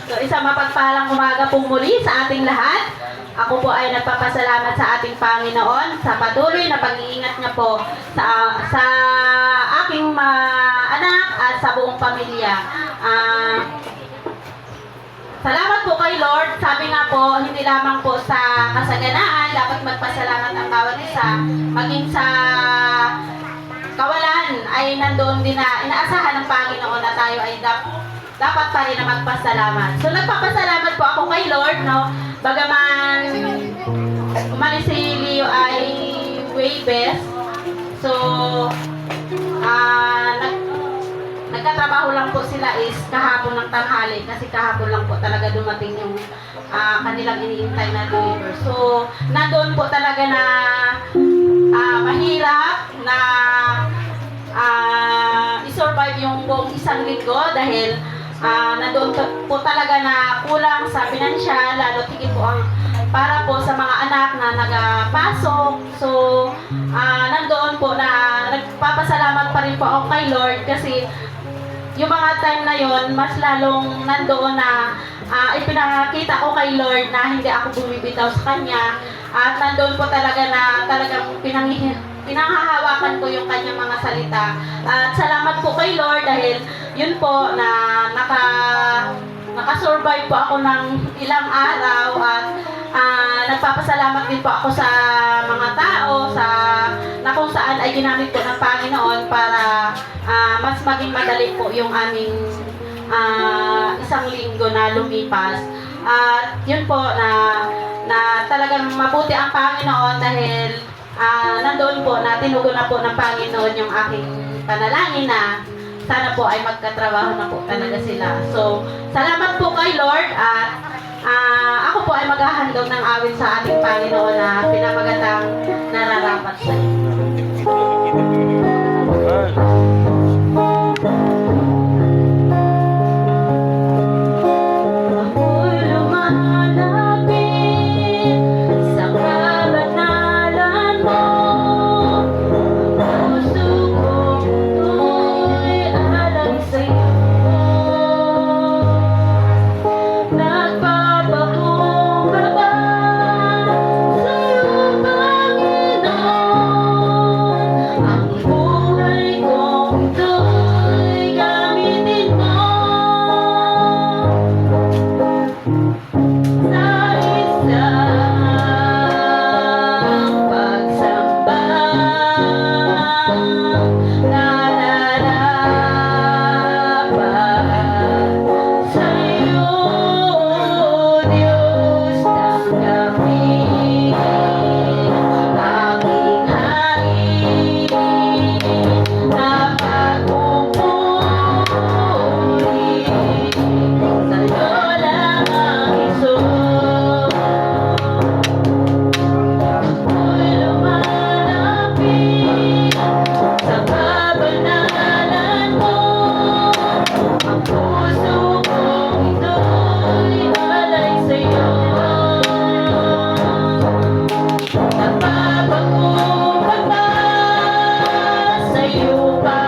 So, isang mapagpalang umaga pong muli sa ating lahat. Ako po ay nagpapasalamat sa ating Panginoon sa patuloy na pag-iingat niya po sa aking anak at sa buong pamilya. Salamat po kay Lord. Sabi nga po, hindi lamang po sa kasaganaan, dapat magpasalamat ang bawat isa. Maging sa kawalan ay nandoon din na inaasahan ng Panginoon na tayo ay dapat pa rin na magpasalamat. So nagpapasalamat po ako kay Lord, no? Bagaman umalis si Leo ay way best. So nagkatrabaho lang po sila is kahapon ng tanghali kasi kahapon lang po talaga dumating yung kanilang iniintay na deliver. So nandoon po talaga na mahirap na i-survive yung buong isang linggo dahil nandoon po talaga na kulang sa pinansyal, lalo tigit po ang para po sa mga anak na nagpasok. So, nandoon po na nagpapasalamat pa rin po ako kay Lord kasi yung mga time na yon mas lalong nandoon na ipinakita ko kay Lord na hindi ako bumibitaw sa Kanya at nandoon po talaga na talagang pinanghahawakan ko yung kanyang mga salita. At salamat po kay Lord dahil yun po na nakasurvive po ako ng ilang araw at nagpapasalamat din po ako sa mga tao na kung saan ay ginamit po ng Panginoon para mas maging madali po yung aming isang linggo na lumipas. At yun po na talagang mabuti ang Panginoon dahil nandoon po na tinugon na po ng Panginoon yung aking panalangin na sana po ay magkatrabaho na po talaga sila. So, salamat po kay Lord at ako po ay maghahandog ng awit sa ating Panginoon na pinamagatang nararapat sa iyo. Sa iyo pa